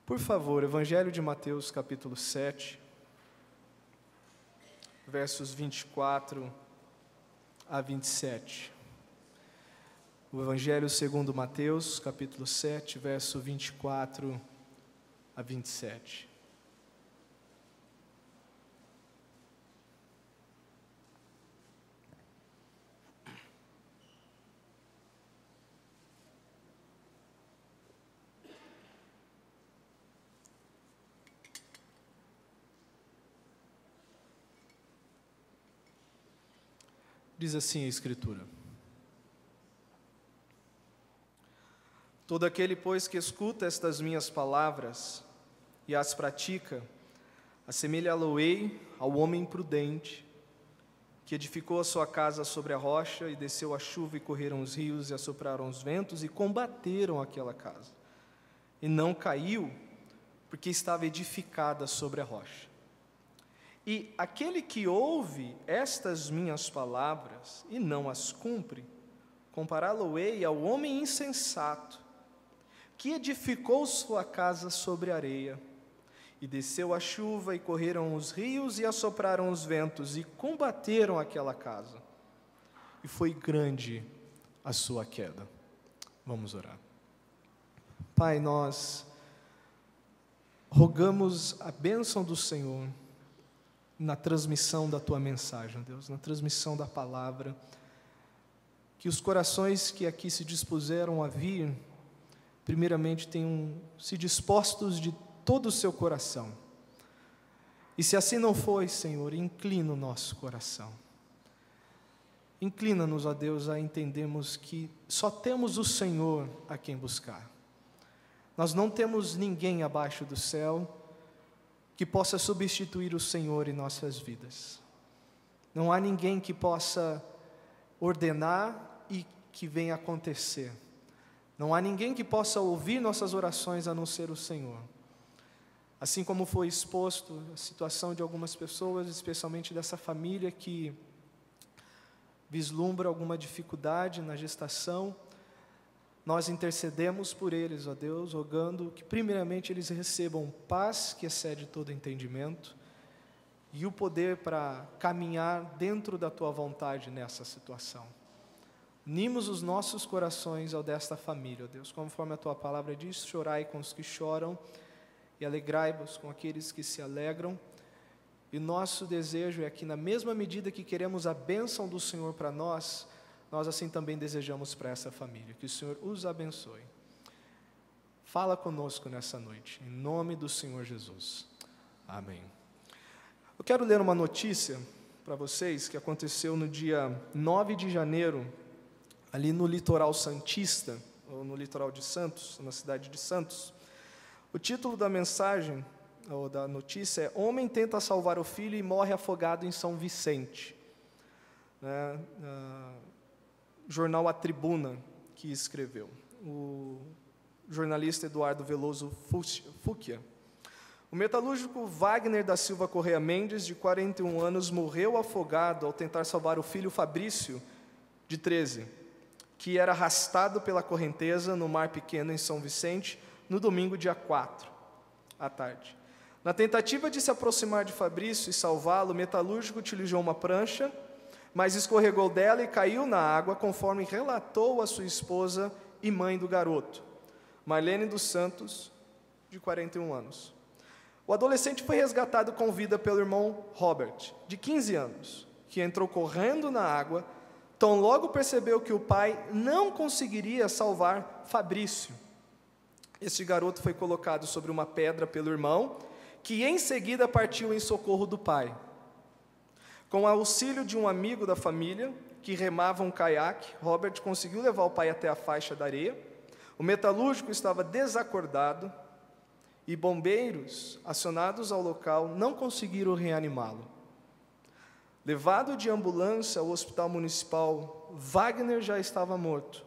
Por favor, Evangelho de Mateus, capítulo 7, versos 24 a 27. O Evangelho segundo Mateus, capítulo 7, verso 24 a 27. Diz assim a Escritura: todo aquele, pois, que escuta estas minhas palavras e as pratica, assemelhá-lo-ei ao homem prudente, que edificou a sua casa sobre a rocha, e desceu a chuva, e correram os rios, e assopraram os ventos, e combateram aquela casa. E não caiu, porque estava edificada sobre a rocha. E aquele que ouve estas minhas palavras e não as cumpre, compará-lo-ei ao homem insensato, que edificou sua casa sobre areia, e desceu a chuva, e correram os rios, e assopraram os ventos, e combateram aquela casa. E foi grande a sua queda. Vamos orar. Pai, nós rogamos a bênção do Senhor na transmissão da Tua mensagem, Deus, na transmissão da palavra, que os corações que aqui se dispuseram a vir, primeiramente tenham se dispostos de todo o seu coração, e se assim não foi, Senhor, inclina o nosso coração, inclina-nos, ó Deus, a entendermos que só temos o Senhor a quem buscar, nós não temos ninguém abaixo do céu que possa substituir o Senhor em nossas vidas. Não há ninguém que possa ordenar e que venha acontecer. Não há ninguém que possa ouvir nossas orações a não ser o Senhor. Assim como foi exposto a situação de algumas pessoas, especialmente dessa família que vislumbra alguma dificuldade na gestação, nós intercedemos por eles, ó Deus, rogando que primeiramente eles recebam paz que excede todo entendimento e o poder para caminhar dentro da Tua vontade nessa situação. Unimos os nossos corações ao desta família, ó Deus, conforme a Tua palavra diz: chorai com os que choram e alegrai-vos com aqueles que se alegram. E nosso desejo é que, na mesma medida que queremos a bênção do Senhor para nós assim também desejamos para essa família. Que o Senhor os abençoe. Fala conosco nessa noite, em nome do Senhor Jesus. Amém. Eu quero ler uma notícia para vocês que aconteceu no dia 9 de janeiro, ali no litoral santista, ou no litoral de Santos, na cidade de Santos. O título da mensagem, ou da notícia, é: homem tenta salvar o filho e morre afogado em São Vicente. Jornal A Tribuna que escreveu, o jornalista Eduardo Veloso Fúquia. O metalúrgico Wagner da Silva Correia Mendes, de 41 anos, morreu afogado ao tentar salvar o filho Fabrício, de 13, que era arrastado pela correnteza no Mar Pequeno, em São Vicente, no domingo, dia 4, à tarde. Na tentativa de se aproximar de Fabrício e salvá-lo, o metalúrgico utilizou uma prancha, mas escorregou dela e caiu na água, conforme relatou a sua esposa e mãe do garoto, Marlene dos Santos, de 41 anos. O adolescente foi resgatado com vida pelo irmão Robert, de 15 anos, que entrou correndo na água, tão logo percebeu que o pai não conseguiria salvar Fabrício. Este garoto foi colocado sobre uma pedra pelo irmão, que em seguida partiu em socorro do pai. Com o auxílio de um amigo da família, que remava um caiaque, Robert conseguiu levar o pai até a faixa da areia. O metalúrgico estava desacordado e bombeiros, acionados ao local, não conseguiram reanimá-lo. Levado de ambulância ao hospital municipal, Wagner já estava morto.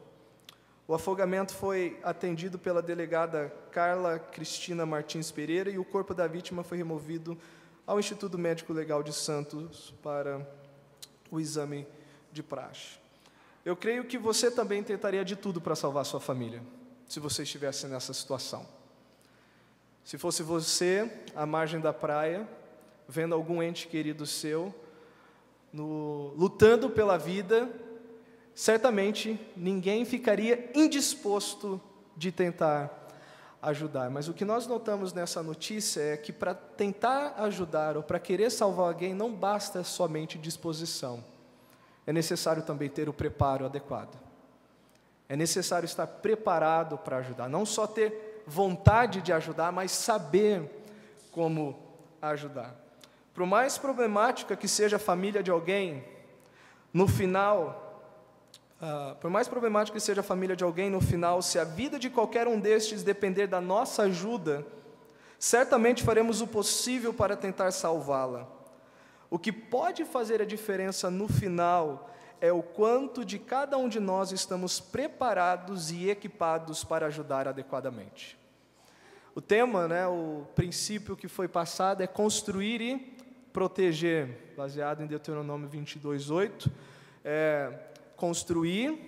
O afogamento foi atendido pela delegada Carla Cristina Martins Pereira e o corpo da vítima foi removido ao Instituto Médico Legal de Santos para o exame de praxe. Eu creio que você também tentaria de tudo para salvar sua família, se você estivesse nessa situação. Se fosse você, à margem da praia, vendo algum ente querido seu, lutando pela vida, certamente ninguém ficaria indisposto de tentar ajudar. Mas o que nós notamos nessa notícia é que para tentar ajudar ou para querer salvar alguém, não basta somente disposição. É necessário também ter o preparo adequado. É necessário estar preparado para ajudar. Não só ter vontade de ajudar, mas saber como ajudar. Por mais problemática que seja a família de alguém, no final, se a vida de qualquer um destes depender da nossa ajuda, certamente faremos o possível para tentar salvá-la. O que pode fazer a diferença no final é o quanto de cada um de nós estamos preparados e equipados para ajudar adequadamente. O tema, o princípio que foi passado é construir e proteger, baseado em Deuteronômio 22:8, construir,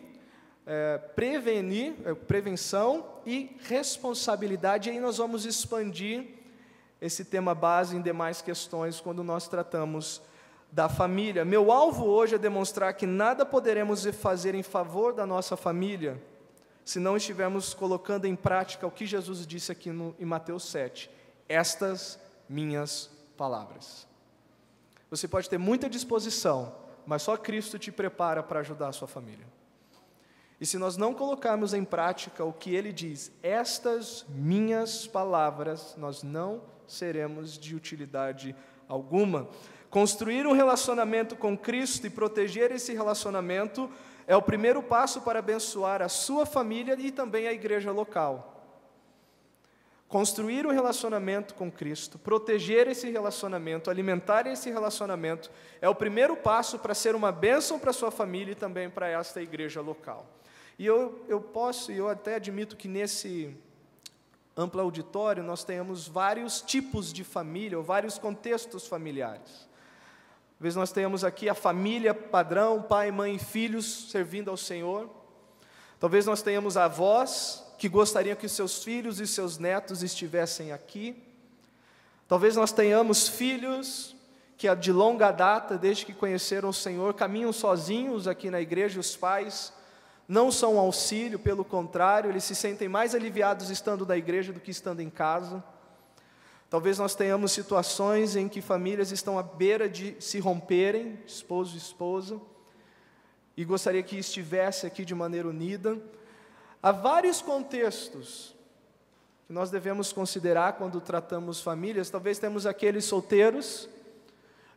prevenir, prevenção e responsabilidade. E aí nós vamos expandir esse tema base em demais questões quando nós tratamos da família. Meu alvo hoje é demonstrar que nada poderemos fazer em favor da nossa família se não estivermos colocando em prática o que Jesus disse aqui em Mateus 7. Estas minhas palavras. Você pode ter muita disposição, mas só Cristo te prepara para ajudar a sua família. E se nós não colocarmos em prática o que Ele diz, estas minhas palavras, nós não seremos de utilidade alguma. Construir um relacionamento com Cristo e proteger esse relacionamento é o primeiro passo para abençoar a sua família e também a igreja local. Construir um relacionamento com Cristo, proteger esse relacionamento, alimentar esse relacionamento, é o primeiro passo para ser uma bênção para a sua família e também para esta igreja local. E eu até admito que nesse amplo auditório nós tenhamos vários tipos de família, ou vários contextos familiares. Talvez nós tenhamos aqui a família padrão, pai, mãe e filhos servindo ao Senhor. Talvez nós tenhamos avós que gostariam que seus filhos e seus netos estivessem aqui. Talvez nós tenhamos filhos que de longa data, desde que conheceram o Senhor, caminham sozinhos aqui na igreja, os pais não são um auxílio, pelo contrário, eles se sentem mais aliviados estando na igreja do que estando em casa. Talvez nós tenhamos situações em que famílias estão à beira de se romperem, esposo e esposa, e gostaria que estivesse aqui de maneira unida. Há vários contextos que nós devemos considerar quando tratamos famílias. Talvez temos aqueles solteiros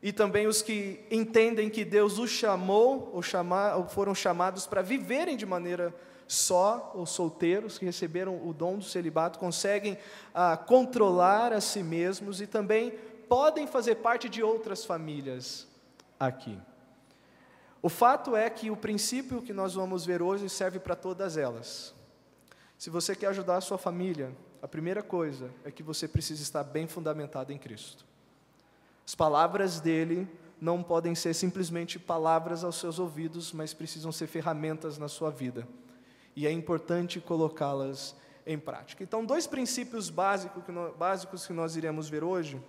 e também os que entendem que Deus os chamou ou foram chamados para viverem de maneira só, ou solteiros que receberam o dom do celibato, conseguem controlar a si mesmos e também podem fazer parte de outras famílias aqui. O fato é que o princípio que nós vamos ver hoje serve para todas elas. Se você quer ajudar a sua família, a primeira coisa é que você precisa estar bem fundamentado em Cristo. As palavras dele não podem ser simplesmente palavras aos seus ouvidos, mas precisam ser ferramentas na sua vida. E é importante colocá-las em prática. Então, 2 princípios básicos que nós iremos ver hoje.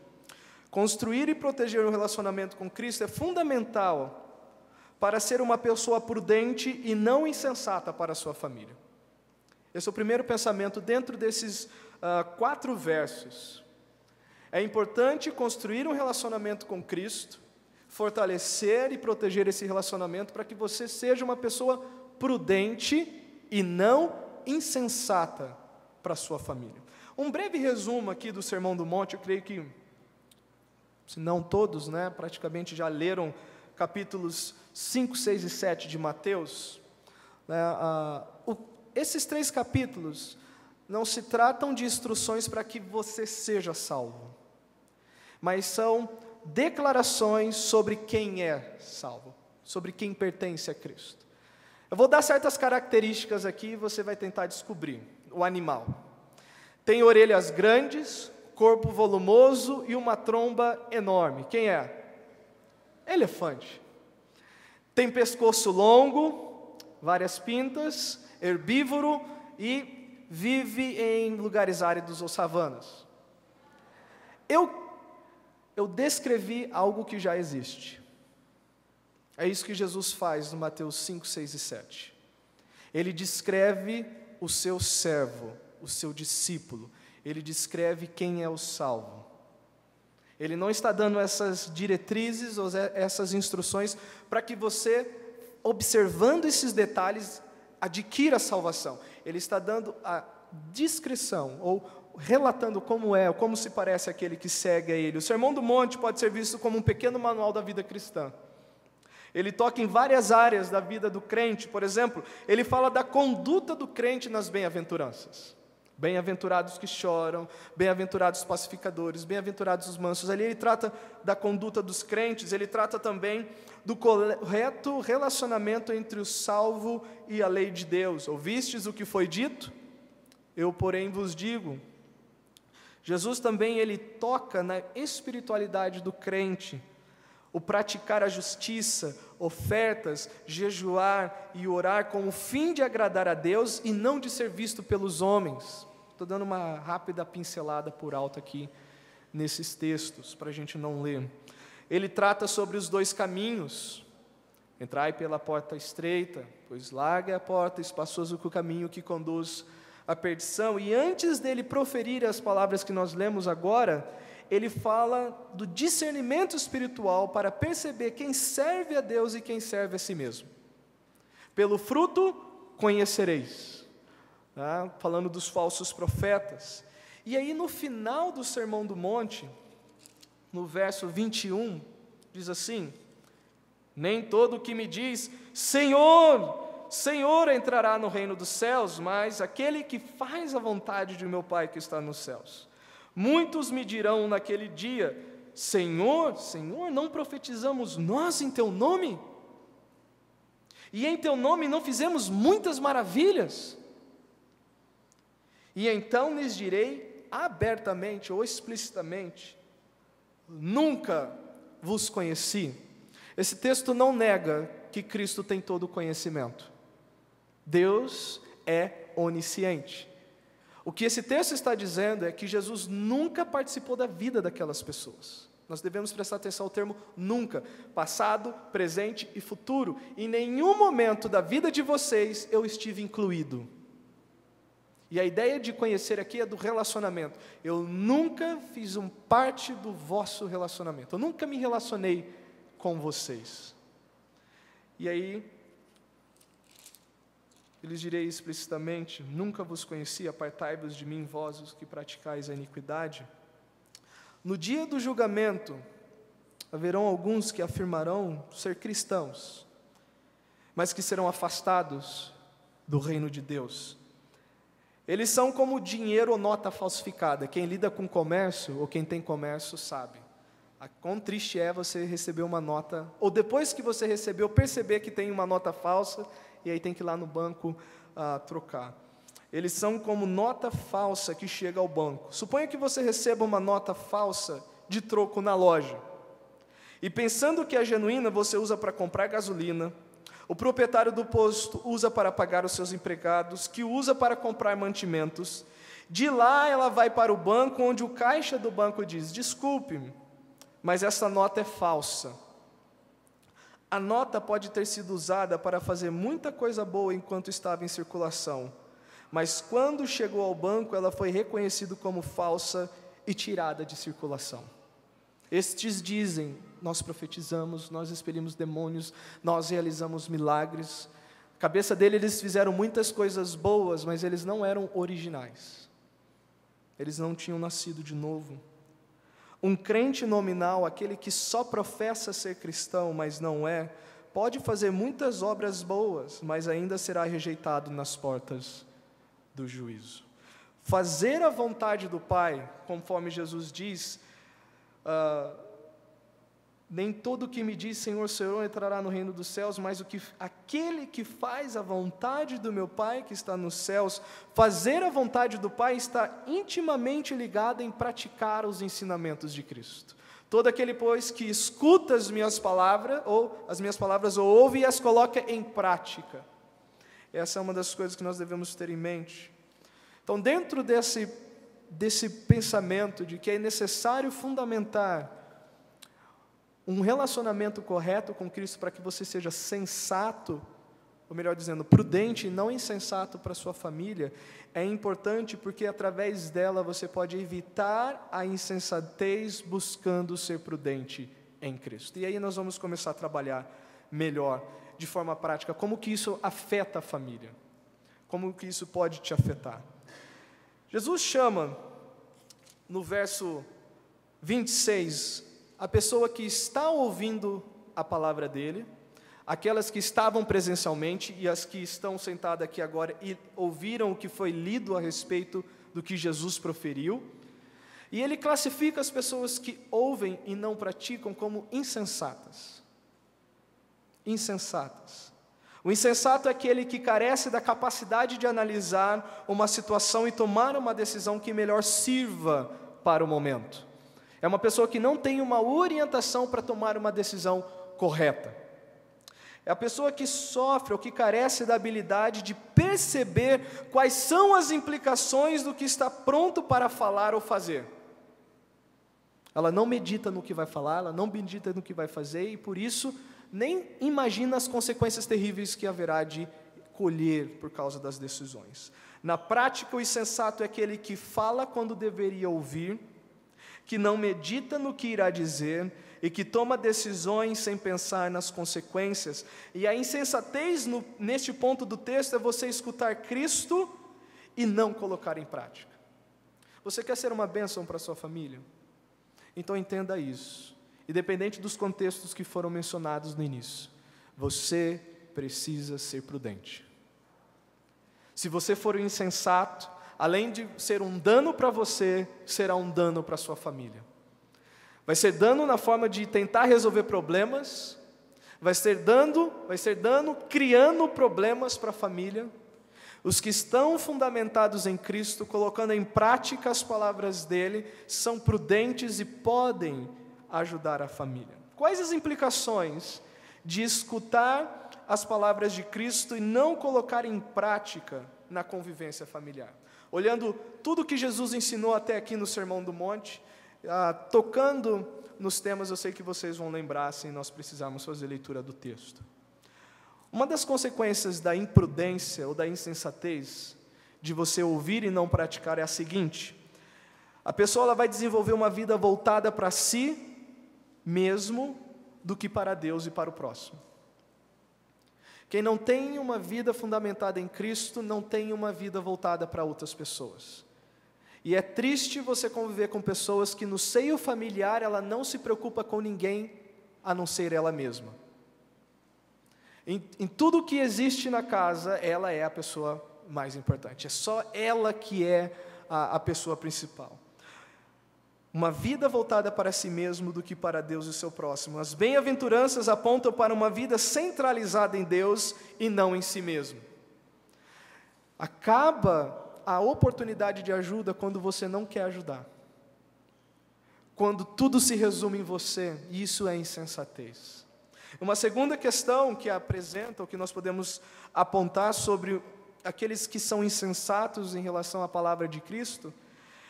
Construir e proteger um relacionamento com Cristo é fundamental para ser uma pessoa prudente e não insensata para a sua família. Esse é o primeiro pensamento dentro desses 4 versos. É importante construir um relacionamento com Cristo, fortalecer e proteger esse relacionamento para que você seja uma pessoa prudente e não insensata para a sua família. Um breve resumo aqui do Sermão do Monte. Eu creio que, se não todos, praticamente já leram capítulos 5, 6 e 7 de Mateus. Esses 3 capítulos não se tratam de instruções para que você seja salvo, mas são declarações sobre quem é salvo, sobre quem pertence a Cristo. Eu vou dar certas características aqui e você vai tentar descobrir. O animal tem orelhas grandes, corpo volumoso e uma tromba enorme. Quem é? Elefante. Tem pescoço longo, várias pintas, herbívoro e vive em lugares áridos ou savanas. Eu descrevi algo que já existe. É isso que Jesus faz no Mateus 5, 6 e 7. Ele descreve o seu servo, o seu discípulo. Ele descreve quem é o salvo. Ele não está dando essas diretrizes ou essas instruções para que você, observando esses detalhes, adquira a salvação. Ele está dando a descrição, ou relatando como se parece aquele que segue a ele. O Sermão do Monte pode ser visto como um pequeno manual da vida cristã. Ele toca em várias áreas da vida do crente. Por exemplo, ele fala da conduta do crente nas bem-aventuranças. Bem-aventurados que choram, bem-aventurados os pacificadores, bem-aventurados os mansos. Ali ele trata da conduta dos crentes, ele trata também do correto relacionamento entre o salvo e a lei de Deus. Ouvistes o que foi dito? Eu, porém, vos digo. Jesus também, ele toca na espiritualidade do crente, o praticar a justiça, ofertas, jejuar e orar com o fim de agradar a Deus e não de ser visto pelos homens. Estou dando uma rápida pincelada por alto aqui nesses textos, para a gente não ler. Ele trata sobre os dois caminhos. Entrai pela porta estreita, pois larga é a porta, espaçoso o caminho que conduz à perdição. E antes dele proferir as palavras que nós lemos agora, ele fala do discernimento espiritual para perceber quem serve a Deus e quem serve a si mesmo. Pelo fruto conhecereis. Falando dos falsos profetas. E aí no final do Sermão do Monte, no verso 21, diz assim: nem todo o que me diz, Senhor, Senhor, entrará no reino dos céus, mas aquele que faz a vontade de meu Pai que está nos céus. Muitos me dirão naquele dia, Senhor, Senhor, não profetizamos nós em Teu nome? E em Teu nome não fizemos muitas maravilhas? E então lhes direi abertamente ou explicitamente, nunca vos conheci. Esse texto não nega que Cristo tem todo o conhecimento. Deus é onisciente. O que esse texto está dizendo é que Jesus nunca participou da vida daquelas pessoas. Nós devemos prestar atenção ao termo nunca, passado, presente e futuro. Em nenhum momento da vida de vocês eu estive incluído. E a ideia de conhecer aqui é do relacionamento. Eu nunca fiz parte do vosso relacionamento. Eu nunca me relacionei com vocês. E aí, eu lhes direi explicitamente, nunca vos conheci, apartai-vos de mim, vós os que praticais a iniquidade. No dia do julgamento, haverão alguns que afirmarão ser cristãos, mas que serão afastados do reino de Deus. Eles são como dinheiro ou nota falsificada. Quem lida com comércio, ou quem tem comércio, sabe. Quão triste é você receber uma nota, ou depois que você recebeu, perceber que tem uma nota falsa, e aí tem que ir lá no banco trocar. Eles são como nota falsa que chega ao banco. Suponha que você receba uma nota falsa de troco na loja. E pensando que é genuína, você usa para comprar gasolina. O proprietário do posto usa para pagar os seus empregados, que usa para comprar mantimentos. De lá ela vai para o banco, onde o caixa do banco diz, desculpe-me, mas essa nota é falsa. A nota pode ter sido usada para fazer muita coisa boa enquanto estava em circulação, mas quando chegou ao banco, ela foi reconhecida como falsa e tirada de circulação. Estes dizem, nós profetizamos, nós expelimos demônios, nós realizamos milagres. Na cabeça dele eles fizeram muitas coisas boas, mas eles não eram originais. Eles não tinham nascido de novo. Um crente nominal, aquele que só professa ser cristão, mas não é, pode fazer muitas obras boas, mas ainda será rejeitado nas portas do juízo. Fazer a vontade do Pai, conforme Jesus diz, nem todo que me diz Senhor, Senhor entrará no reino dos céus, mas aquele que faz a vontade do meu Pai que está nos céus. Fazer a vontade do Pai está intimamente ligado em praticar os ensinamentos de Cristo. Todo aquele, pois, que escuta as minhas palavras, ou ouve e as coloca em prática. Essa é uma das coisas que nós devemos ter em mente. Então, dentro desse pensamento de que é necessário fundamentar um relacionamento correto com Cristo para que você seja sensato, ou melhor dizendo, prudente e não insensato para a sua família, é importante porque através dela você pode evitar a insensatez buscando ser prudente em Cristo. E aí nós vamos começar a trabalhar melhor, de forma prática, como que isso afeta a família, como que isso pode te afetar. Jesus chama, no verso 26, a pessoa que está ouvindo a palavra dele, aquelas que estavam presencialmente e as que estão sentadas aqui agora e ouviram o que foi lido a respeito do que Jesus proferiu, e ele classifica as pessoas que ouvem e não praticam como insensatas. Insensatas. O insensato é aquele que carece da capacidade de analisar uma situação e tomar uma decisão que melhor sirva para o momento. É uma pessoa que não tem uma orientação para tomar uma decisão correta. É a pessoa que sofre ou que carece da habilidade de perceber quais são as implicações do que está pronto para falar ou fazer. Ela não medita no que vai falar, ela não medita no que vai fazer e por isso nem imagina as consequências terríveis que haverá de colher por causa das decisões. Na prática, o insensato é aquele que fala quando deveria ouvir, que não medita no que irá dizer e que toma decisões sem pensar nas consequências. E a insensatez neste ponto do texto é você escutar Cristo e não colocar em prática. Você quer ser uma bênção para a sua família? Então entenda isso. Independente dos contextos que foram mencionados no início, você precisa ser prudente. Se você for insensato, além de ser um dano para você, será um dano para a sua família. Vai ser dano na forma de tentar resolver problemas, vai ser dano criando problemas para a família. Os que estão fundamentados em Cristo, colocando em prática as palavras dele, são prudentes e podem ajudar a família. Quais as implicações de escutar as palavras de Cristo e não colocar em prática na convivência familiar? Olhando tudo que Jesus ensinou até aqui no Sermão do Monte, tocando nos temas, eu sei que vocês vão lembrar, se nós precisarmos fazer leitura do texto. Uma das consequências da imprudência ou da insensatez, de você ouvir e não praticar, é a seguinte: a pessoa ela vai desenvolver uma vida voltada para si mesmo, do que para Deus e para o próximo. Quem não tem uma vida fundamentada em Cristo, não tem uma vida voltada para outras pessoas. E é triste você conviver com pessoas que no seio familiar ela não se preocupa com ninguém a não ser ela mesma. Em tudo que existe na casa, ela é a pessoa mais importante. É só ela que é a pessoa principal. Uma vida voltada para si mesmo do que para Deus e o seu próximo. As bem-aventuranças apontam para uma vida centralizada em Deus e não em si mesmo. Acaba a oportunidade de ajuda quando você não quer ajudar. Quando tudo se resume em você, e isso é insensatez. Uma segunda questão que apresenta, ou que nós podemos apontar sobre aqueles que são insensatos em relação à palavra de Cristo,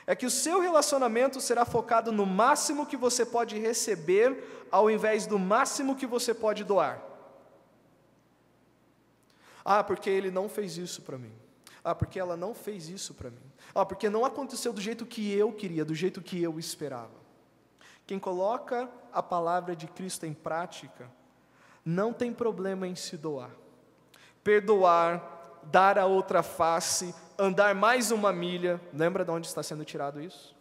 é que o seu relacionamento será focado no máximo que você pode receber, ao invés do máximo que você pode doar. Ah, porque ele não fez isso para mim. Ah, porque ela não fez isso para mim. Ah, porque não aconteceu do jeito que eu queria, do jeito que eu esperava. Quem coloca a palavra de Cristo em prática, não tem problema em se doar. Perdoar, dar a outra face, andar mais uma milha. Lembra de onde está sendo tirado isso?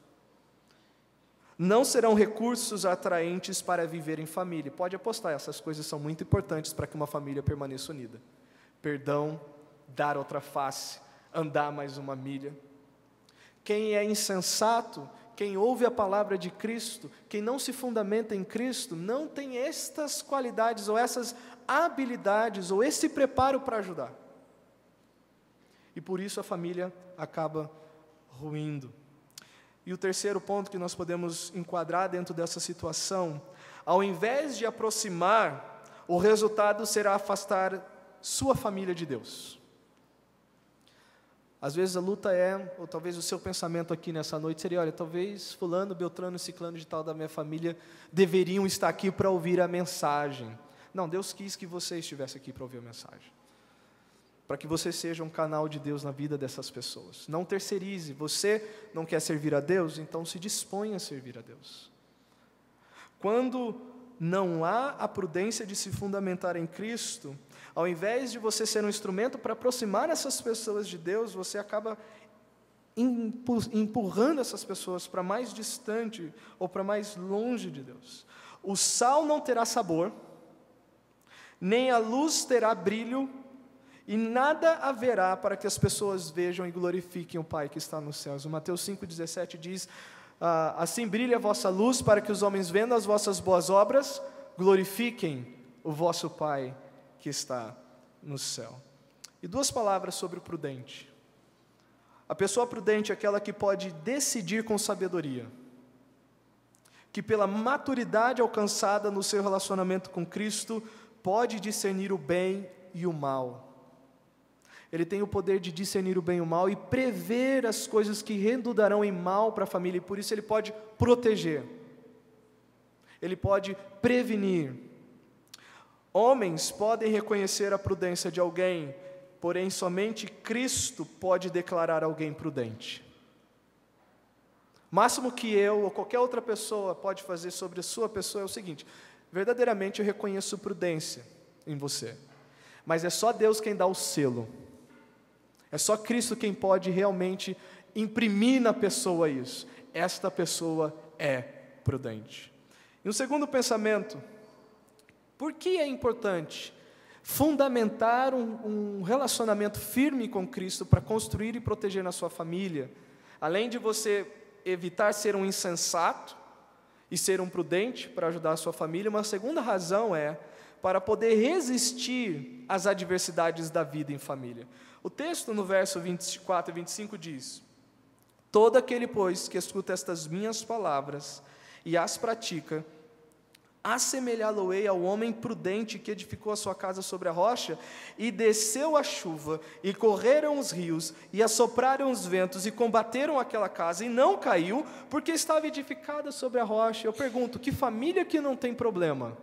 Não serão recursos atraentes para viver em família. Pode apostar, essas coisas são muito importantes para que uma família permaneça unida. Perdão, dar outra face, andar mais uma milha. Quem é insensato, quem ouve a palavra de Cristo, quem não se fundamenta em Cristo, não tem estas qualidades ou essas habilidades ou esse preparo para ajudar. E por isso a família acaba ruindo. E o terceiro ponto que nós podemos enquadrar dentro dessa situação, ao invés de aproximar, o resultado será afastar sua família de Deus. Às vezes a luta ou talvez o seu pensamento aqui nessa noite seria, olha, talvez fulano, beltrano, ciclano de tal da minha família deveriam estar aqui para ouvir a mensagem. Não, Deus quis que você estivesse aqui para ouvir a mensagem. Para que você seja um canal de Deus na vida dessas pessoas. Não terceirize. Você não quer servir a Deus? Então se disponha a servir a Deus. Quando não há a prudência de se fundamentar em Cristo, ao invés de você ser um instrumento para aproximar essas pessoas de Deus, você acaba empurrando essas pessoas para mais distante ou para mais longe de Deus. O sal não terá sabor, nem a luz terá brilho, e nada haverá para que as pessoas vejam e glorifiquem o Pai que está nos céus. O Mateus 5,17 diz, assim brilha a vossa luz, para que os homens vendo as vossas boas obras, glorifiquem o vosso Pai que está no céu. E 2 palavras sobre o prudente. A pessoa prudente é aquela que pode decidir com sabedoria, que pela maturidade alcançada no seu relacionamento com Cristo, pode discernir o bem e o mal. Ele tem o poder de discernir o bem e o mal e prever as coisas que redundarão em mal para a família, e por isso ele pode proteger, ele pode prevenir. Homens podem reconhecer a prudência de alguém, porém somente Cristo pode declarar alguém prudente. O máximo que eu ou qualquer outra pessoa pode fazer sobre a sua pessoa é o seguinte: verdadeiramente eu reconheço prudência em você, mas é só Deus quem dá o selo. É só Cristo quem pode realmente imprimir na pessoa isso. Esta pessoa é prudente. E um segundo pensamento: por que é importante fundamentar um relacionamento firme com Cristo para construir e proteger na sua família? Além de você evitar ser um insensato e ser um prudente para ajudar a sua família, uma segunda razão é para poder resistir às adversidades da vida em família. O texto no verso 24 e 25 diz: todo aquele, pois, que escuta estas minhas palavras e as pratica, assemelhá-lo-ei ao homem prudente que edificou a sua casa sobre a rocha, e desceu a chuva, e correram os rios, e assopraram os ventos, e combateram aquela casa, e não caiu, porque estava edificada sobre a rocha. Eu pergunto, que família que não tem problema?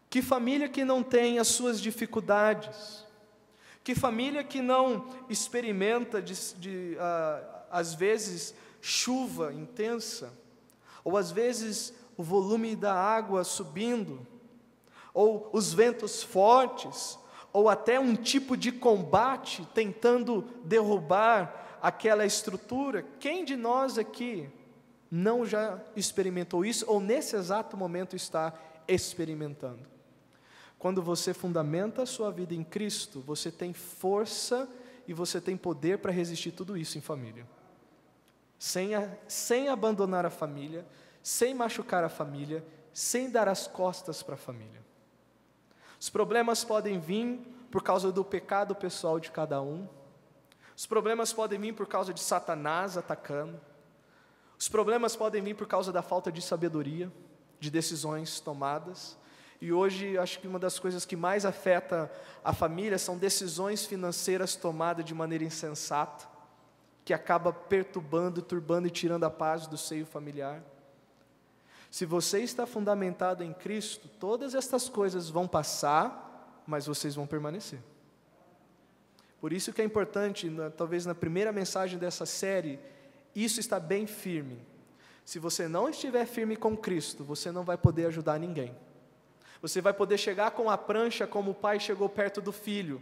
Que família que não tem as suas dificuldades? Que família que não experimenta, às vezes, chuva intensa? Ou às vezes o volume da água subindo? Ou os ventos fortes? Ou até um tipo de combate tentando derrubar aquela estrutura? Quem de nós aqui não já experimentou isso, ou nesse exato momento está experimentando? Quando você fundamenta a sua vida em Cristo, você tem força e você tem poder para resistir tudo isso em família. Sem abandonar a família, sem machucar a família, sem dar as costas para a família. Os problemas podem vir por causa do pecado pessoal de cada um. Os problemas podem vir por causa de Satanás atacando. Os problemas podem vir por causa da falta de sabedoria, de decisões tomadas. E hoje, acho que uma das coisas que mais afeta a família são decisões financeiras tomadas de maneira insensata, que acaba perturbando, turbando e tirando a paz do seio familiar. Se você está fundamentado em Cristo, todas estas coisas vão passar, mas vocês vão permanecer. Por isso que é importante, talvez na primeira mensagem dessa série, isso está bem firme. Se você não estiver firme com Cristo, você não vai poder ajudar ninguém. Você vai poder chegar com a prancha como o pai chegou perto do filho,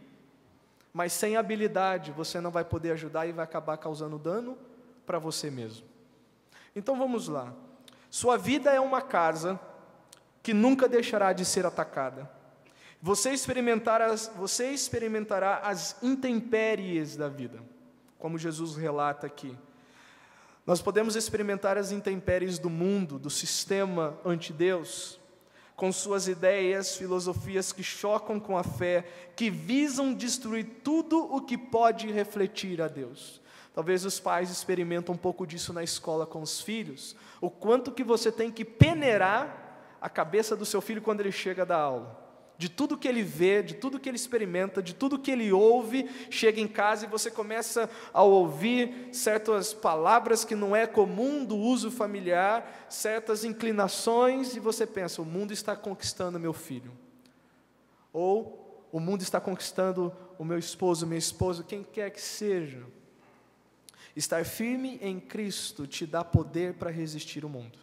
mas sem habilidade você não vai poder ajudar e vai acabar causando dano para você mesmo. Então vamos lá. Sua vida é uma casa que nunca deixará de ser atacada. Você experimentará as intempéries da vida, como Jesus relata aqui. Nós podemos experimentar as intempéries do mundo, do sistema anti-Deus, com suas ideias, filosofias que chocam com a fé, que visam destruir tudo o que pode refletir a Deus. Talvez os pais experimentam um pouco disso na escola com os filhos, o quanto que você tem que peneirar a cabeça do seu filho quando ele chega da aula. de tudo que ele vê, de tudo que ele experimenta, de tudo que ele ouve, chega em casa e você começa a ouvir certas palavras que não é comum do uso familiar, certas inclinações, e você pensa, o mundo está conquistando meu filho. Ou o mundo está conquistando o meu esposo, minha esposa, quem quer que seja. Estar firme em Cristo te dá poder para resistir o mundo.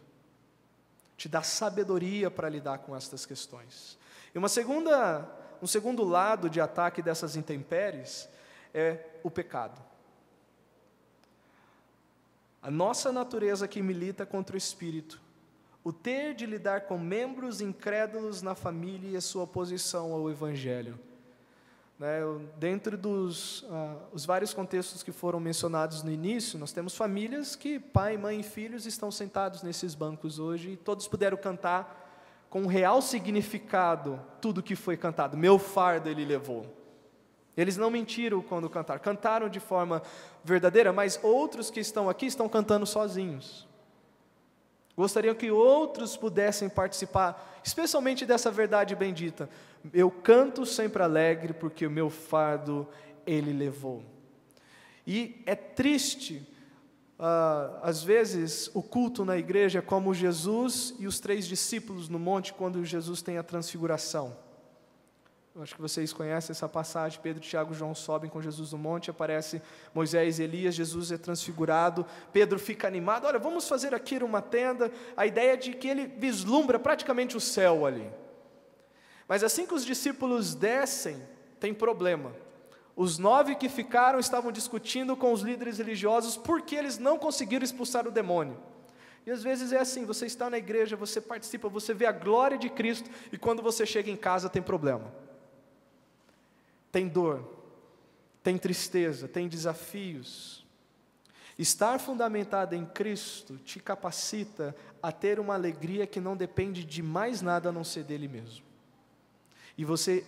Te dá sabedoria para lidar com estas questões. E um segundo lado de ataque dessas intempéries é o pecado. A nossa natureza que milita contra o Espírito, o ter de lidar com membros incrédulos na família e a sua oposição ao Evangelho. Dentro dos os vários contextos que foram mencionados no início, nós temos famílias que pai, mãe e filhos estão sentados nesses bancos hoje e todos puderam cantar com um real significado tudo que foi cantado. Meu fardo ele levou. Eles não mentiram quando cantaram, cantaram de forma verdadeira, mas outros que estão aqui estão cantando sozinhos. Gostariam que outros pudessem participar, especialmente dessa verdade bendita. Eu canto sempre alegre, porque o meu fardo ele levou. E é triste, às vezes, o culto na igreja é como Jesus e os 3 discípulos no monte, quando Jesus tem a transfiguração. Eu acho que vocês conhecem essa passagem, Pedro, Tiago e João sobem com Jesus no monte, aparece Moisés e Elias, Jesus é transfigurado, Pedro fica animado, olha, vamos fazer aqui uma tenda, a ideia de que ele vislumbra praticamente o céu ali. Mas assim que os discípulos descem, tem problema. Os 9 que ficaram estavam discutindo com os líderes religiosos porque eles não conseguiram expulsar o demônio. E às vezes é assim, você está na igreja, você participa, você vê a glória de Cristo, e quando você chega em casa tem problema. Tem dor, tem tristeza, tem desafios. Estar fundamentado em Cristo te capacita a ter uma alegria que não depende de mais nada a não ser dele mesmo. E você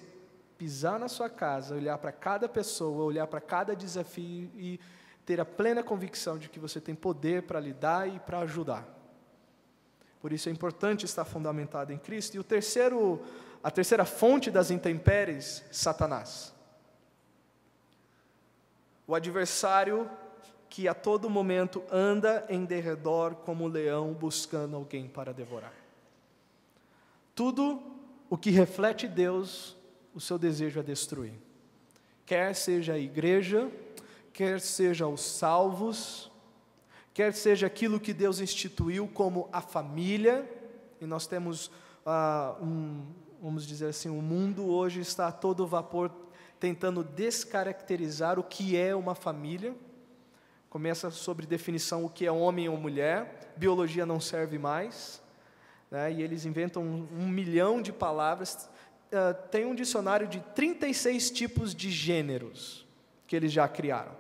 pisar na sua casa, olhar para cada pessoa, olhar para cada desafio e ter a plena convicção de que você tem poder para lidar e para ajudar. Por isso é importante estar fundamentado em Cristo. E a terceira fonte das intempéries, Satanás. O adversário que a todo momento anda em derredor como um leão buscando alguém para devorar. Tudo o que reflete Deus, o seu desejo é destruir. Quer seja a igreja, quer seja os salvos, quer seja aquilo que Deus instituiu como a família, e nós temos, vamos dizer assim, o mundo hoje está a todo vapor tentando descaracterizar o que é uma família. Começa sobre definição o que é homem ou mulher, biologia não serve mais, e eles inventam 1 milhão de palavras. Tem um dicionário de 36 tipos de gêneros que eles já criaram,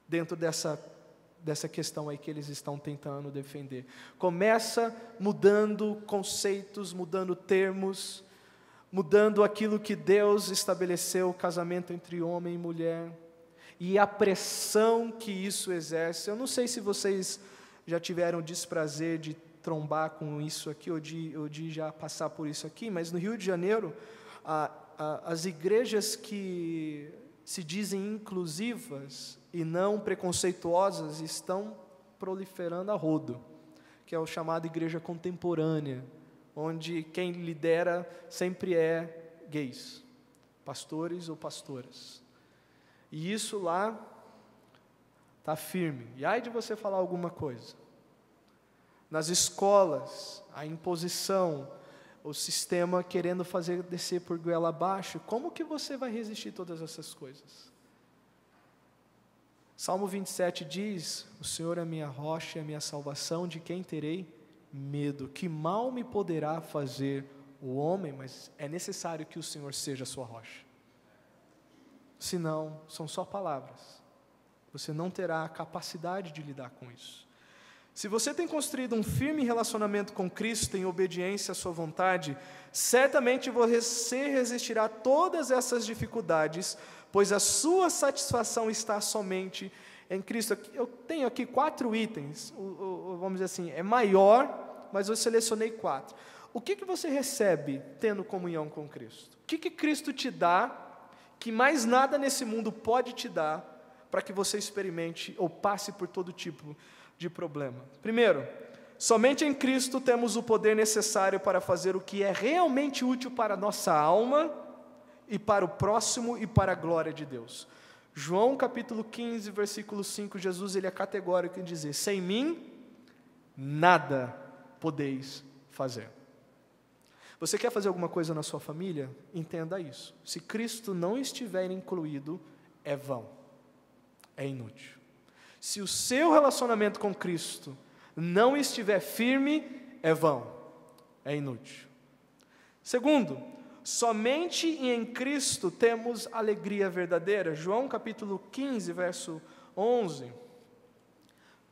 dentro dessa questão aí que eles estão tentando defender. Começa mudando conceitos, mudando termos, mudando aquilo que Deus estabeleceu, o casamento entre homem e mulher, e a pressão que isso exerce. Eu não sei se vocês já tiveram o desprazer de trombar com isso aqui, ou de já passar por isso aqui, mas no Rio de Janeiro, as igrejas que se dizem inclusivas e não preconceituosas estão proliferando a rodo, que é o chamado igreja contemporânea, onde quem lidera sempre é gays, pastores ou pastoras. E isso lá está firme. E ai de você falar alguma coisa. Nas escolas, a imposição, o sistema querendo fazer descer por goela abaixo, como que você vai resistir todas essas coisas? Salmo 27 diz, o Senhor é minha rocha e a minha salvação, de quem terei medo? Que mal me poderá fazer o homem, mas é necessário que o Senhor seja a sua rocha. Senão, são só palavras. Você não terá a capacidade de lidar com isso. Se você tem construído um firme relacionamento com Cristo em obediência à sua vontade, certamente você resistirá a todas essas dificuldades, pois a sua satisfação está somente em Cristo. Eu tenho aqui 4 itens, vamos dizer assim, é maior, mas eu selecionei 4. o que você recebe tendo comunhão com Cristo? O que Cristo te dá, que mais nada nesse mundo pode te dar, para que você experimente ou passe por todo tipo de problema? Primeiro, somente em Cristo temos o poder necessário para fazer o que é realmente útil para a nossa alma, e para o próximo e para a glória de Deus. João capítulo 15, versículo 5, Jesus ele é categórico em dizer: sem mim, nada podeis fazer. Você quer fazer alguma coisa na sua família? Entenda isso. Se Cristo não estiver incluído, é vão, é inútil. Se o seu relacionamento com Cristo não estiver firme, é vão, é inútil. Segundo, somente em Cristo temos alegria verdadeira. João capítulo 15, verso 11.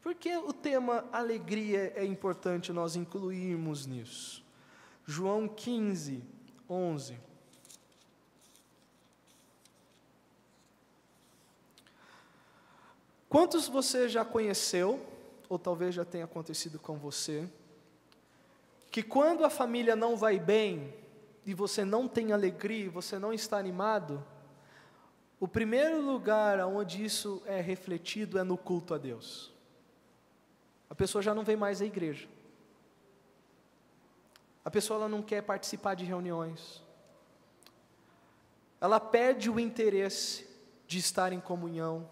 Por que o tema alegria é importante nós incluirmos nisso? João 15, 11. Quantos você já conheceu, ou talvez já tenha acontecido com você, que quando a família não vai bem, e você não tem alegria, você não está animado, o primeiro lugar onde isso é refletido é no culto a Deus. A pessoa já não vem mais à igreja. A pessoa ela não quer participar de reuniões. Ela perde o interesse de estar em comunhão.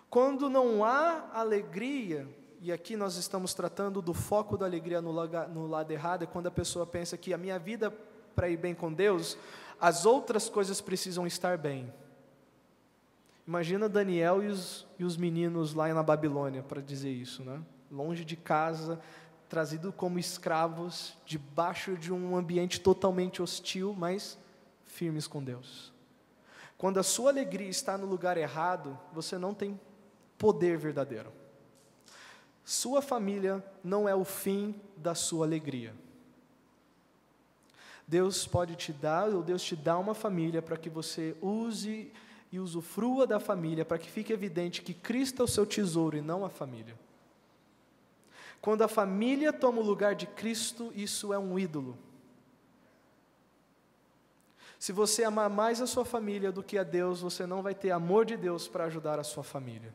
Quando não há alegria, e aqui nós estamos tratando do foco da alegria no lado errado, é quando a pessoa pensa que a minha vida, para ir bem com Deus, as outras coisas precisam estar bem. Imagina Daniel e os meninos lá na Babilônia, para dizer isso, né? Longe de casa, trazido como escravos, debaixo de um ambiente totalmente hostil, mas firmes com Deus. Quando a sua alegria está no lugar errado, você não tem poder verdadeiro. Sua família não é o fim da sua alegria. Deus pode te dar, ou Deus te dá uma família para que você use e usufrua da família, para que fique evidente que Cristo é o seu tesouro e não a família. Quando a família toma o lugar de Cristo, isso é um ídolo. Se você amar mais a sua família do que a Deus, você não vai ter amor de Deus para ajudar a sua família.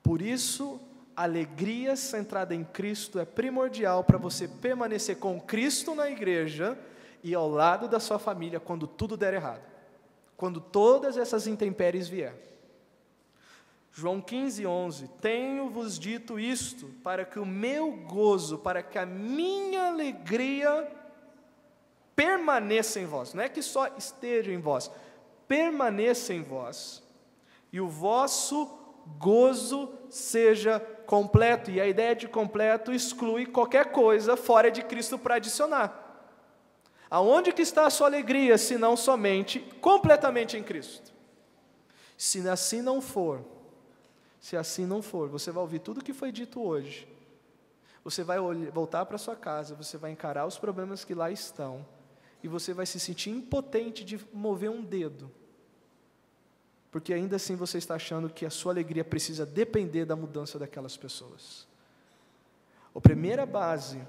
Por isso, a alegria centrada em Cristo é primordial para você permanecer com Cristo na igreja e ao lado da sua família quando tudo der errado, quando todas essas intempéries vier. João 15, 11, tenho-vos dito isto, para que o meu gozo, para que a minha alegria permaneça em vós, não é que só esteja em vós, permaneça em vós, e o vosso gozo seja completo, e a ideia de completo exclui qualquer coisa fora de Cristo para adicionar. Aonde que está a sua alegria, se não somente, completamente em Cristo? Se assim não for, você vai ouvir tudo o que foi dito hoje, você vai voltar para sua casa, você vai encarar os problemas que lá estão, e você vai se sentir impotente de mover um dedo, porque ainda assim você está achando que a sua alegria precisa depender da mudança daquelas pessoas. A primeira base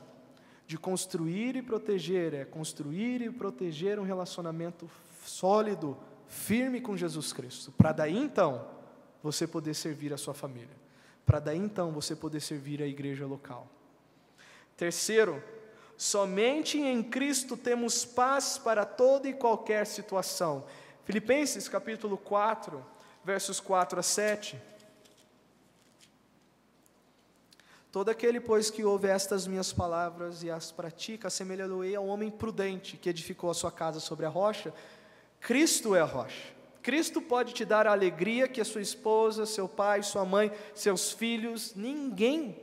de construir e proteger é construir e proteger um relacionamento sólido, firme com Jesus Cristo, para daí então você poder servir a sua família, para daí então você poder servir a igreja local. Terceiro, somente em Cristo temos paz para toda e qualquer situação. Filipenses capítulo 4, versos 4 a 7. Todo aquele, pois, que ouve estas minhas palavras e as pratica, assemelhá-lo-ei ao homem prudente, que edificou a sua casa sobre a rocha. Cristo é a rocha. Cristo pode te dar a alegria que a sua esposa, seu pai, sua mãe, seus filhos, ninguém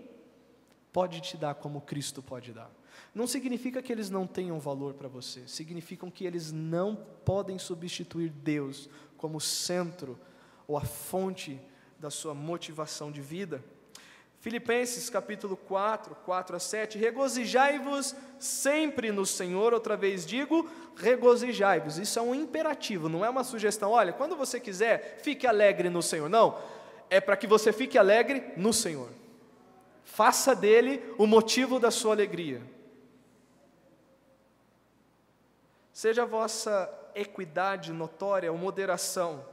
pode te dar como Cristo pode dar. Não significa que eles não tenham valor para você, significa que eles não podem substituir Deus como centro ou a fonte da sua motivação de vida. Filipenses capítulo 4, 4 a 7, regozijai-vos sempre no Senhor, outra vez digo, regozijai-vos, isso é um imperativo, não é uma sugestão, olha, quando você quiser, fique alegre no Senhor, não, é para que você fique alegre no Senhor. Faça dele o motivo da sua alegria. Seja a vossa equidade notória ou moderação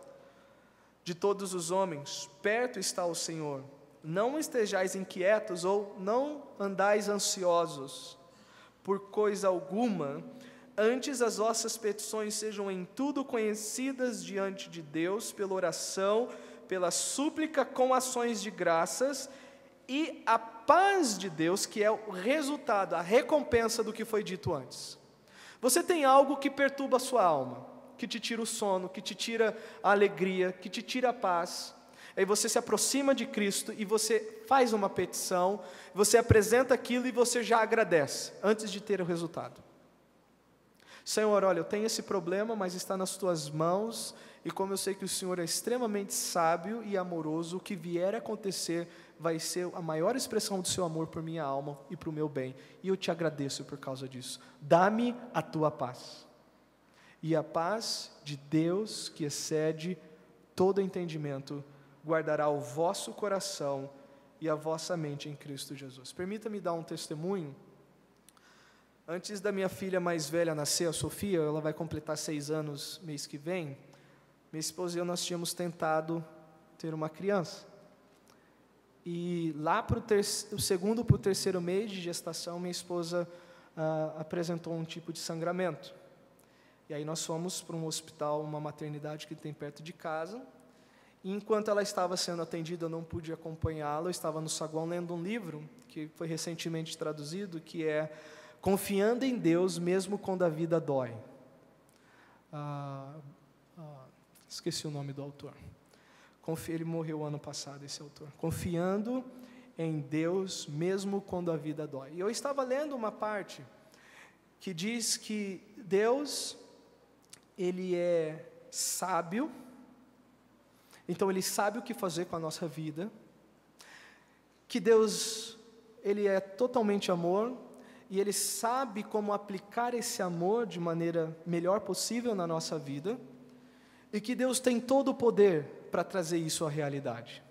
de todos os homens, perto está o Senhor. Não estejais inquietos ou não andais ansiosos por coisa alguma, antes as vossas petições sejam em tudo conhecidas diante de Deus, pela oração, pela súplica com ações de graças, e a paz de Deus, que é o resultado, a recompensa do que foi dito antes. Você tem algo que perturba a sua alma, que te tira o sono, que te tira a alegria, que te tira a paz. Aí você se aproxima de Cristo e você faz uma petição, você apresenta aquilo e você já agradece, antes de ter o resultado. Senhor, olha, eu tenho esse problema, mas está nas tuas mãos, e como eu sei que o Senhor é extremamente sábio e amoroso, o que vier a acontecer vai ser a maior expressão do seu amor por minha alma e para o meu bem, e eu te agradeço por causa disso. Dá-me a tua paz, e a paz de Deus, que excede todo entendimento, guardará o vosso coração e a vossa mente em Cristo Jesus. Permita-me dar um testemunho. Antes da minha filha mais velha nascer, a Sofia, ela vai completar 6 anos mês que vem, minha esposa e eu, nós tínhamos tentado ter uma criança. E lá para o segundo para o terceiro mês de gestação, minha esposa apresentou um tipo de sangramento. E aí nós fomos para um hospital, uma maternidade que tem perto de casa, e enquanto ela estava sendo atendida, eu não pude acompanhá-la, eu estava no saguão lendo um livro, que foi recentemente traduzido, que é Confiando em Deus mesmo quando a vida dói. Esqueci o nome do autor. Ele morreu ano passado, esse autor. Confiando em Deus mesmo quando a vida dói. E eu estava lendo uma parte que diz que Deus, Ele é sábio, então Ele sabe o que fazer com a nossa vida, que Deus, Ele é totalmente amor, e Ele sabe como aplicar esse amor de maneira melhor possível na nossa vida, e que Deus tem todo o poder para trazer isso à realidade.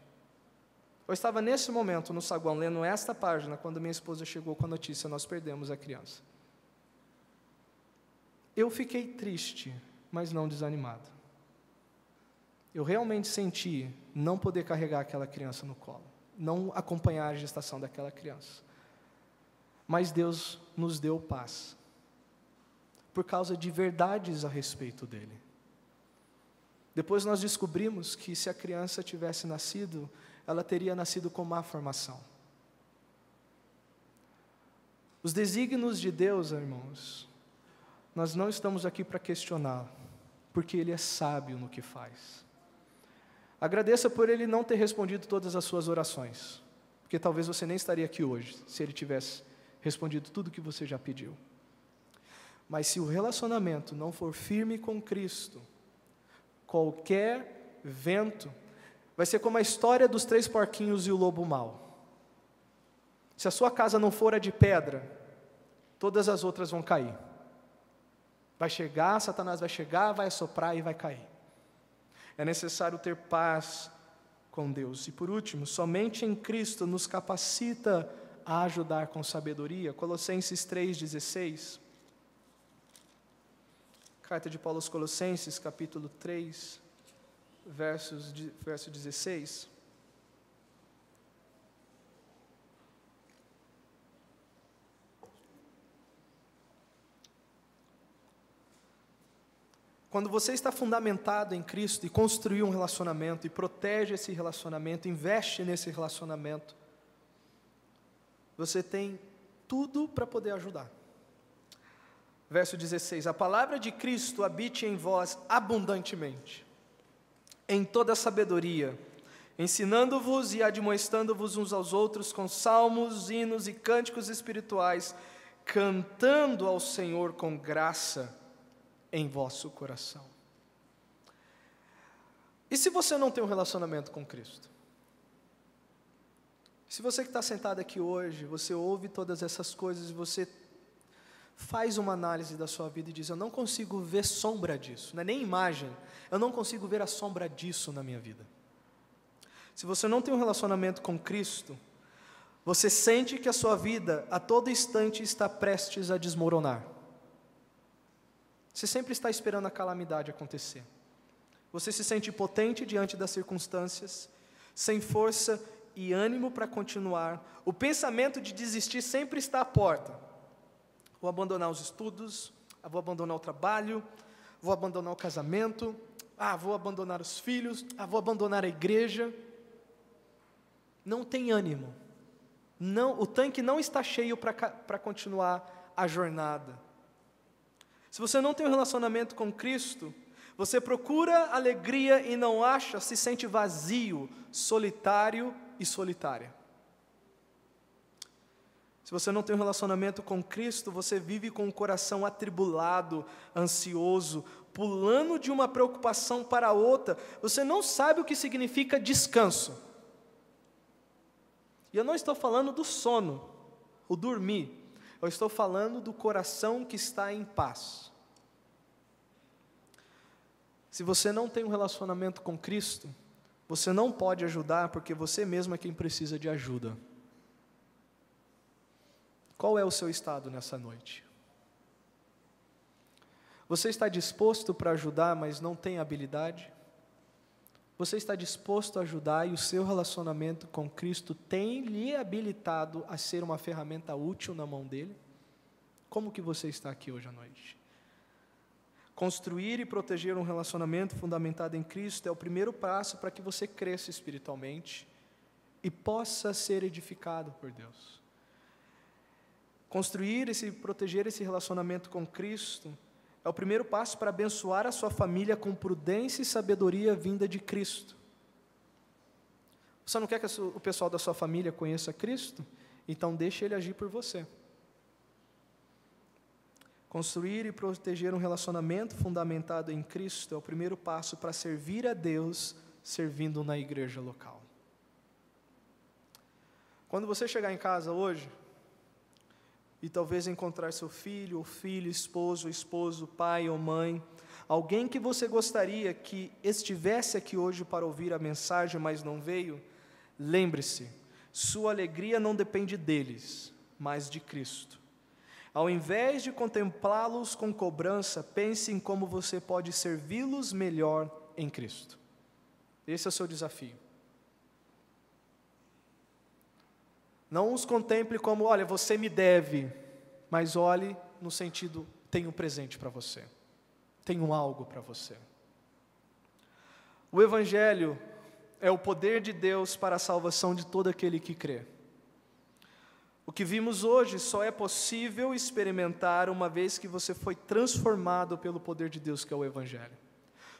Eu estava nesse momento no saguão, lendo esta página, quando minha esposa chegou com a notícia: nós perdemos a criança. Eu fiquei triste, mas não desanimado. Eu realmente senti não poder carregar aquela criança no colo, não acompanhar a gestação daquela criança. Mas Deus nos deu paz, por causa de verdades a respeito dele. Depois nós descobrimos que se a criança tivesse nascido, ela teria nascido com má formação. Os desígnios de Deus, irmãos, nós não estamos aqui para questionar, porque Ele é sábio no que faz. Agradeça por Ele não ter respondido todas as suas orações, porque talvez você nem estaria aqui hoje, se Ele tivesse respondido tudo o que você já pediu. Mas se o relacionamento não for firme com Cristo, qualquer vento vai ser como a história dos 3 porquinhos e o lobo mau. Se a sua casa não for a de pedra, todas as outras vão cair. Vai chegar, Satanás vai chegar, vai assoprar e vai cair. É necessário ter paz com Deus. E por último, somente em Cristo nos capacita a ajudar com sabedoria. Colossenses 3,16. Carta de Paulo aos Colossenses, capítulo 3, verso 16. Quando você está fundamentado em Cristo e construiu um relacionamento e protege esse relacionamento, investe nesse relacionamento, você tem tudo para poder ajudar. Verso 16: a palavra de Cristo habite em vós abundantemente, em toda sabedoria, ensinando-vos e admoestando-vos uns aos outros com salmos, hinos e cânticos espirituais, cantando ao Senhor com graça em vosso coração. E se você não tem um relacionamento com Cristo? Se você que está sentado aqui hoje, você ouve todas essas coisas e você faz uma análise da sua vida e diz: eu não consigo ver sombra disso, não é nem imagem, eu não consigo ver a sombra disso na minha vida. Se você não tem um relacionamento com Cristo, Você sente que a sua vida a todo instante está prestes a desmoronar. Você sempre está esperando a calamidade acontecer. Você se sente impotente diante das circunstâncias, sem força e ânimo para continuar. O pensamento de desistir sempre está à porta. Vou abandonar os estudos, vou abandonar o trabalho, vou abandonar o casamento, vou abandonar os filhos, vou abandonar a igreja. Não tem ânimo. Não, o tanque não está cheio para continuar a jornada. Se você não tem um relacionamento com Cristo, você procura alegria e não acha, se sente vazio, solitário e solitária. Se você não tem um relacionamento com Cristo, você vive com o coração atribulado, ansioso, pulando de uma preocupação para outra. Você não sabe o que significa descanso. E eu não estou falando do sono, o dormir. Eu estou falando do coração que está em paz. Se você não tem um relacionamento com Cristo, você não pode ajudar, porque você mesmo é quem precisa de ajuda. Qual é o seu estado nessa noite? Você está disposto para ajudar, mas não tem habilidade? Você está disposto a ajudar e o seu relacionamento com Cristo tem lhe habilitado a ser uma ferramenta útil na mão dele? Como que você está aqui hoje à noite? Construir e proteger um relacionamento fundamentado em Cristo é o primeiro passo para que você cresça espiritualmente e possa ser edificado por Deus. Construir e proteger esse relacionamento com Cristo é o primeiro passo para abençoar a sua família com prudência e sabedoria vinda de Cristo. Você não quer que o pessoal da sua família conheça Cristo? Então deixe ele agir por você. Construir e proteger um relacionamento fundamentado em Cristo é o primeiro passo para servir a Deus, servindo na igreja local. Quando você chegar em casa hoje, e talvez encontrar seu filho, ou filho, esposo, pai ou mãe, alguém que você gostaria que estivesse aqui hoje para ouvir a mensagem, mas não veio, lembre-se, sua alegria não depende deles, mas de Cristo. Ao invés de contemplá-los com cobrança, pense em como você pode servi-los melhor em Cristo. Esse é o seu desafio. Não os contemple como, olha, você me deve, mas olhe no sentido, tenho um presente para você, tenho algo para você. O Evangelho é o poder de Deus para a salvação de todo aquele que crê. O que vimos hoje só é possível experimentar uma vez que você foi transformado pelo poder de Deus, que é o Evangelho.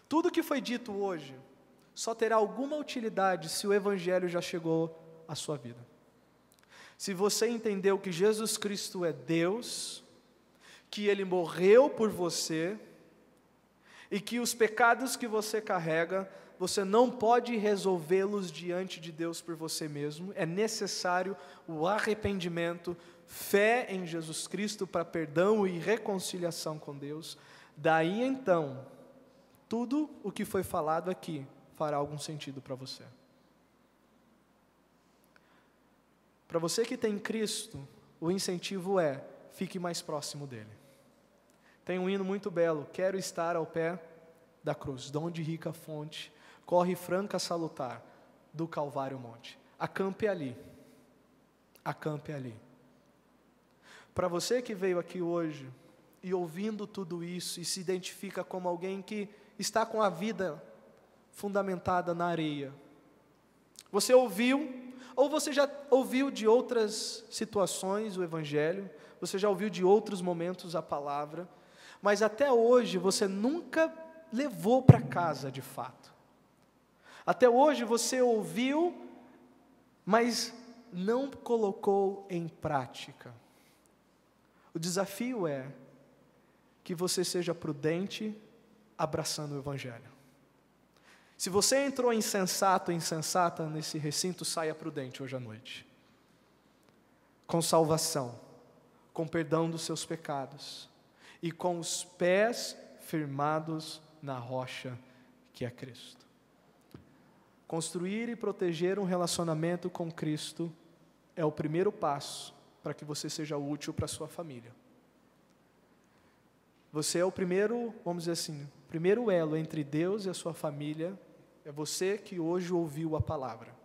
Tudo que foi dito hoje só terá alguma utilidade se o Evangelho já chegou à sua vida. Se você entendeu que Jesus Cristo é Deus, que Ele morreu por você, e que os pecados que você carrega, você não pode resolvê-los diante de Deus por você mesmo, é necessário o arrependimento, fé em Jesus Cristo para perdão e reconciliação com Deus. Daí então, tudo o que foi falado aqui fará algum sentido para você. Para você que tem Cristo, o incentivo é, fique mais próximo dele. Tem um hino muito belo, quero estar ao pé da cruz, donde rica fonte, corre franca salutar, do Calvário monte. Acampe ali, acampe ali. Para você que veio aqui hoje, e ouvindo tudo isso, e se identifica como alguém que está com a vida fundamentada na areia, você ouviu, ou você já ouviu de outras situações o Evangelho, você já ouviu de outros momentos a palavra, mas até hoje você nunca levou para casa de fato. Até hoje você ouviu, mas não colocou em prática. O desafio é que você seja prudente abraçando o Evangelho. Se você entrou insensato ou insensata nesse recinto, saia prudente hoje à noite. Com salvação, com perdão dos seus pecados e com os pés firmados na rocha que é Cristo. Construir e proteger um relacionamento com Cristo é o primeiro passo para que você seja útil para a sua família. Você é o primeiro, vamos dizer assim, o primeiro elo entre Deus e a sua família, é você que hoje ouviu a palavra.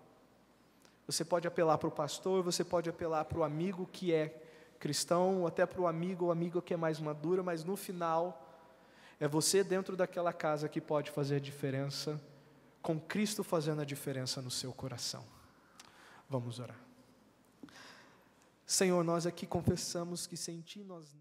Você pode apelar para o pastor, você pode apelar para o amigo que é cristão, ou até para o amigo ou amiga que é mais madura, mas no final, é você dentro daquela casa que pode fazer a diferença, com Cristo fazendo a diferença no seu coração. Vamos orar. Senhor, nós aqui confessamos que sem Ti nós